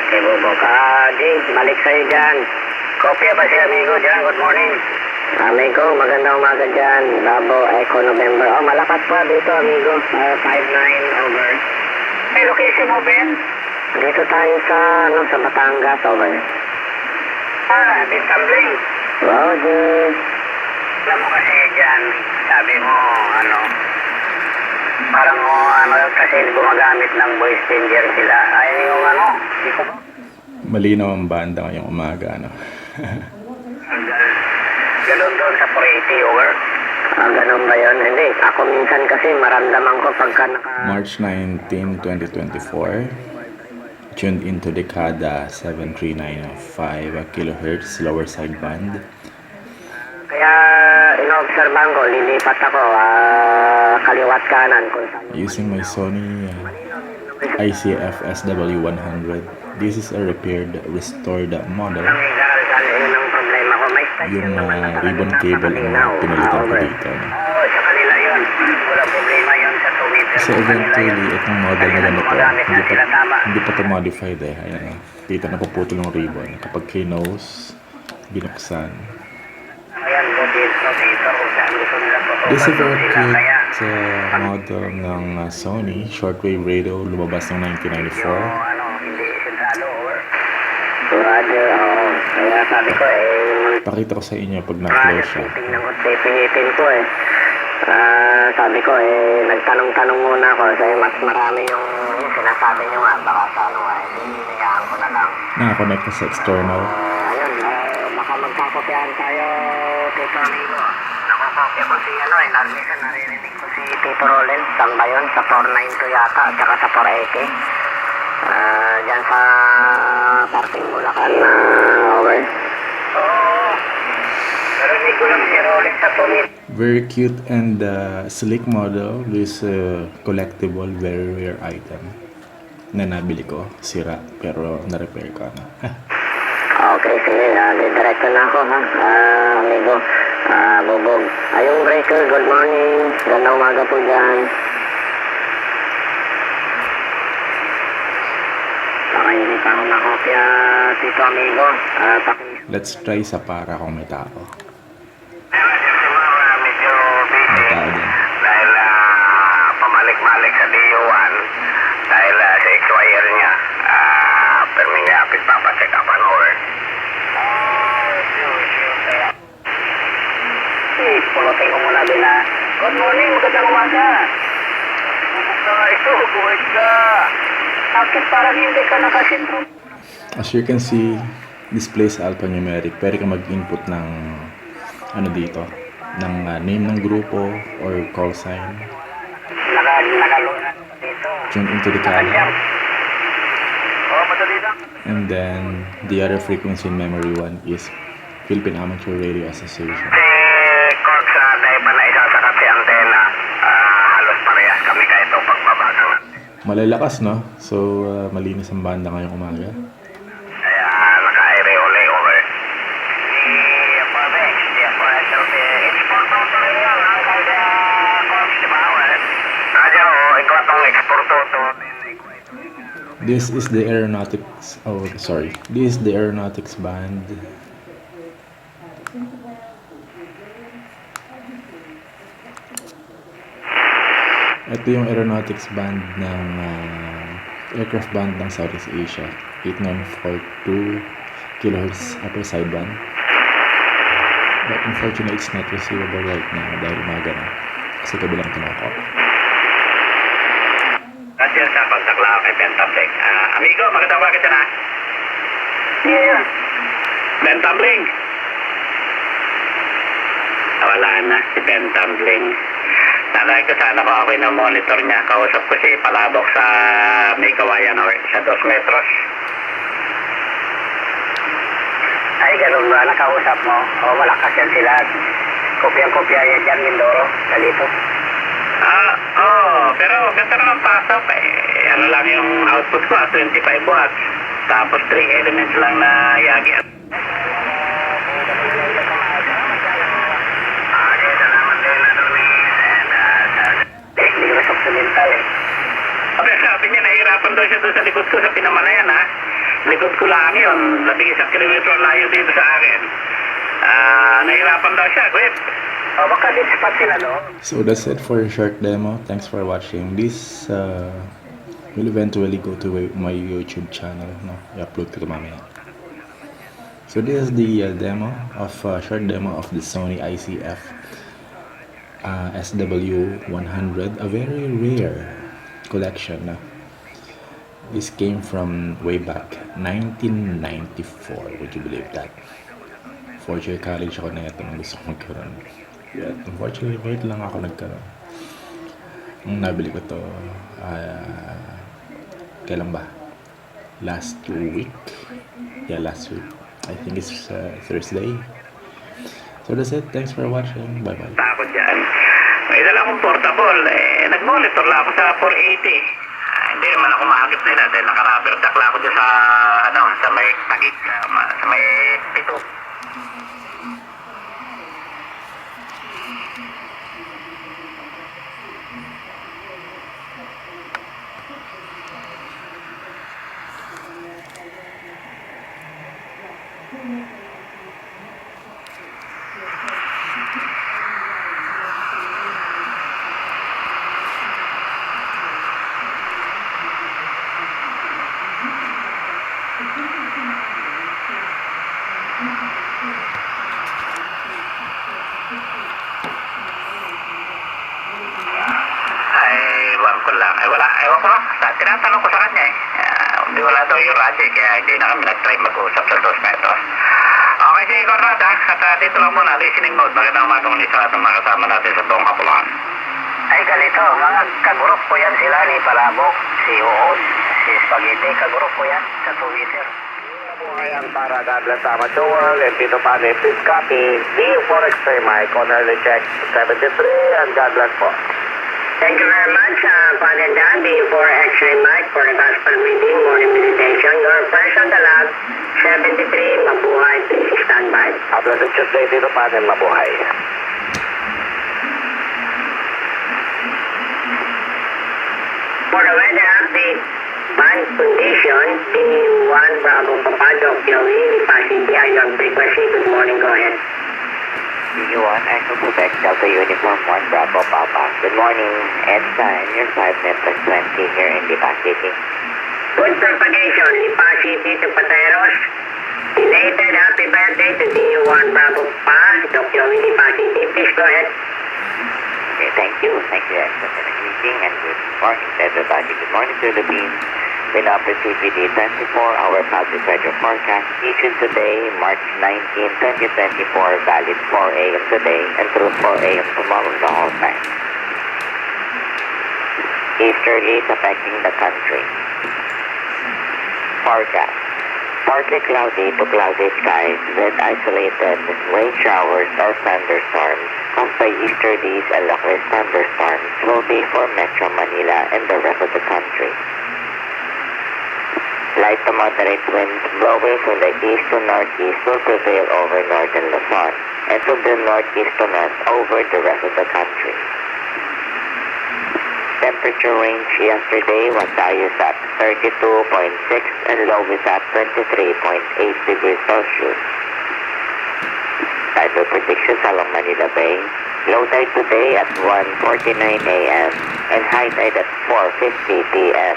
Okay, bubog. James, balik sa'yo dyan. Kopya ba si amigo dyan? Good morning. Amigo, magandang umaga dyan. Bravo, Echo, November. Oh, malakas pa dito, amigo. 5-9, over. Hey, location mo, Ben? Dito tayo sa Batangas, over. Disabling. Roger. Alam mo kasi dyan, sabi mo, parang kasi gumagamit ng voice changer sila. Ayun yung dito ba? Malinaw ang banda ngayong umaga, Ganun doon sa 480, over. Ganun ba yun? Hindi. Ako minsan kasi maramdaman ko pagka March 19, 2024. Tuned into DECADA 73905 kHz lower sideband. Kaya inoobserbahan ko, lilipat ako kaliwat kanan kung saan. Using my Sony ICF-SW100. This is a repaired, restored model. Yung ribbon cable ang pinalitan ko dito. Sa kanila yun. Wala problema yun sa tumit. Kasi eventually, itong model na ganito, hindi pa ito modified eh. Ayan, dito napuputol yung ribbon. Kapag kinose, binuksan. This is a very cute model ng Sony shortwave radio, lumabas ng 1994. Kaya sabi ko Pakita ko sa inyo pag na-close siya. tingnan ko, pinitin ko sabi ko nagtanong-tanong muna ako kasi mas marami yung sinasabi nyo nga, baka sa hinayaan ko na lang. Nakakonect ko sa external. Ayun, baka magkakopyahan tayo, Tito Amigo. Nakakopya ko si naririnig ko si Tito Roland. Saan ba yun? Sa 492 yata, at saka sa 480. Diyan sa parting Bulacan, over. Narinig ko lang si Roland sa tumit. Very cute and slick model. This collectible, very rare item na nabili ko. Sira, pero na-repair ko na. Okay, sige. Diretso na ako, amigo. Bubog. Ayong breaker, good morning. Gandang umaga po dyan. Pakainin pa ako na kopya, Tito Amigo. Let's try sa para kung may tao. Medyo busy. May tao din. Dahil pamalik-malik sa DU1. Dahil sa XYR niya. Pero may napit papacheck up ang over. Pulutin ko muna din good morning, magandang umaga. Ito, buhay ka. Bakit parang hindi ka nakasintro? As you can see, displays alphanumeric. Pwede ka mag-input ng dito, ng name ng grupo or call sign. Nakalungan dito. Tune into the camera. Madali lang. And then the other frequency in memory one is Philippine Amateur Radio Association. Corks, dahil pa na isasakat si antena, halos parehas kami kahit ito pagbabago. Malalakas, no? So, malinis ang banda ngayong umaga. Kaya naka-areole over. This is the aeronautics, this is the aeronautics band. Ito yung aeronautics band ng aircraft band ng Southeast Asia, 8942 kHz upper sideband. But unfortunately, it's not receivable right now dahil umaga na. Kasi kabilang kinakop. Kasi sa pagsakla kay Pentabling. Amigo, magandang umaga dyan Yeah. Pentabling. Wala na si Pentabling. Nanay ko sana ko ako ng monitor niya. Kausap ko si Palabok sa may kawayan sa 2 metros. Ay, ganun ba? Nakausap mo? O, malakas yan sila. Kopya-kopya yan dyan, Mindoro. Dalito. Pero ganda naman pasok eh. Ano lang yung output ko, 25 watts. Tapos 3 elements lang na yagi. Sabi niya, nahihirapan daw siya doon sa likod ko sa pinamalayan likod ko lang yun. 11 kilometro ang layo dito sa akin. Nahirapan daw siya, Gwet. Baka dispat sila, no? So that's it for a short demo. Thanks for watching. This will eventually go to my YouTube channel. No, i-upload ko ito mamaya. So this is the short demo of the Sony ICF-SW100, a very rare collection. This came from way back 1994. Would you believe that? Fourth year college ako na ito nung gusto ko magkaroon. Yeah, unfortunately, late lang ako nagkaroon. Nung nabili ko to, kailan ba? Last week? Yeah, last week. I think it's Thursday. So that's it. Thanks for watching. Bye-bye. Takot dyan. May dala akong portable. Nag-monitor lang ako sa 480. Hindi naman ako maagip nila dahil naka-rubber duck lang ako dyan sa may tagig, sa may pito. Ewan ko, tinatanong ko sa kanya hindi wala daw yung radyo kaya hindi na kami nag-try mag-usap sa 2 metros. Okay, sige Conrad at dito lang muna, listening mode. Magandang umagang ulit sa lahat ng mga kasama natin sa buong Kapuluan. Ay ganito, mga kagrup ko yan sila ni Palabok, si Uos, si Spaghetti, kagrup ko yan sa Twitter. Ayan para God bless Amateur World and Tito Pane, please copy D4 X-ray mic on early check 73 and God bless po. Thank you very much, Father Dan, D4 X-ray mic for the gospel reading, morning meditation. Your first on the log, 73, mabuhay, please stand by. Blessed Tuesday, Tito Pane, mabuhay. For the weather update, band condition, P1 Bravo Papa, Joey, Pasig, Ion frequency. Good morning, go ahead. P1 Echo Quebec, Delta Uniform 1 Bravo Papa. Good morning, EDSA and your 5 net plus 20 here in Lipa City. Good propagation, Lipa City to Pateros. Belated happy birthday to DU1 Bravo Papa, Joey, Lipa City. Please go ahead. Okay, thank you. Thank you, EDSA, for the greeting and good morning to everybody. Good morning, Philippine. With our CPD 24-hour public weather forecast issued today, March 19, 2024, valid 4 a.m. today and through 4 a.m. tomorrow the whole time. Easterlies affecting the country. Forecast. Partly cloudy to cloudy skies with isolated rain showers or thunderstorms. Caused by easterlies and localized thunderstorms will be for Metro Manila and the rest of the country. Light to moderate winds blowing from the east to northeast will prevail over northern Luzon and from the northeast to north over the rest of the country. Temperature range yesterday was highest at 32.6 and lowest at 23.8 degrees Celsius. Tide predictions along Manila Bay. Low tide today at 1:49 a.m. and high tide at 4:50 p.m.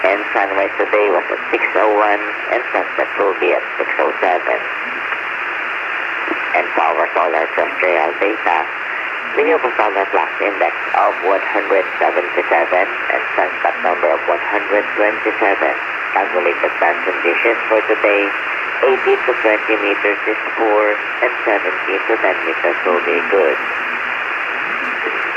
And sunrise today was at 6:01 and sunset will be at 6:07. And for our solar terrestrial data, renewable solar flux index of 177 and sunspot number of 127. Calculated band conditions for today, 18 to 20 meters is poor and 17 to 10 meters will be good.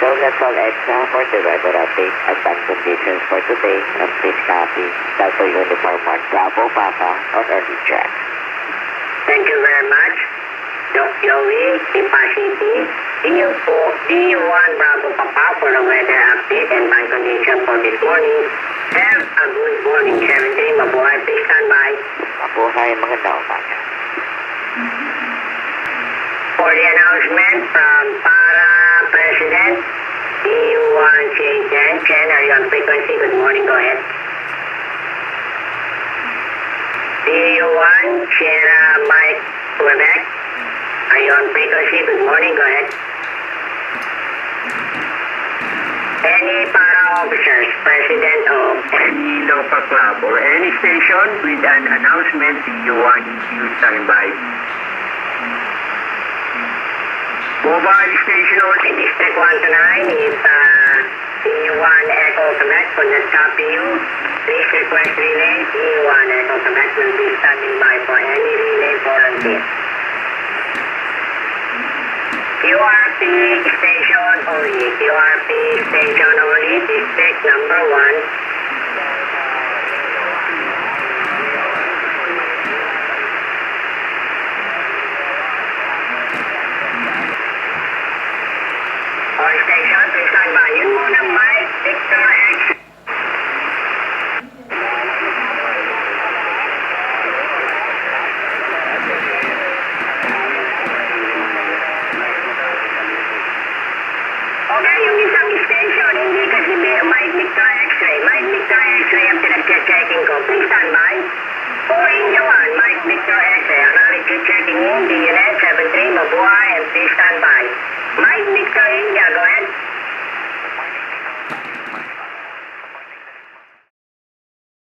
So that's all extra for the weather update and band conditions for today, and please copy Delta Uniform 1 Bravo Papa on early track. Thank you very much, Doc Joey, Lipa City, DU1 Bravo Papa for the weather update and band condition for this morning. Have a good morning, 17, mabuhay, please stand by. Mabuhay, magandang umaga. For the announcement from Para President, DU1 Chen, are you on frequency? Good morning, go ahead. DU1, Sierra Mike, Quebec. Are you on frequency? Good morning, go ahead. Any para officers, President of any local club or any station with an announcement, DU1 EQ standby. Mobile station only, District 1 to 9 is DU1 Echo Quebec, could not copy you. Please request relay, DU1 Echo Quebec will be standing by for any relay volunteer. QRP station only, QRP station only, District number 1. All station, please stand by. Yun muna, Mike, Victor X. Okay, yung isang station, hindi kasi Mike Victor X-ray. Mike Victor X-ray ang pinag-checking ko. Please stand by. Kung inyo Mike Victor X-ray, ang checking mo, hindi yun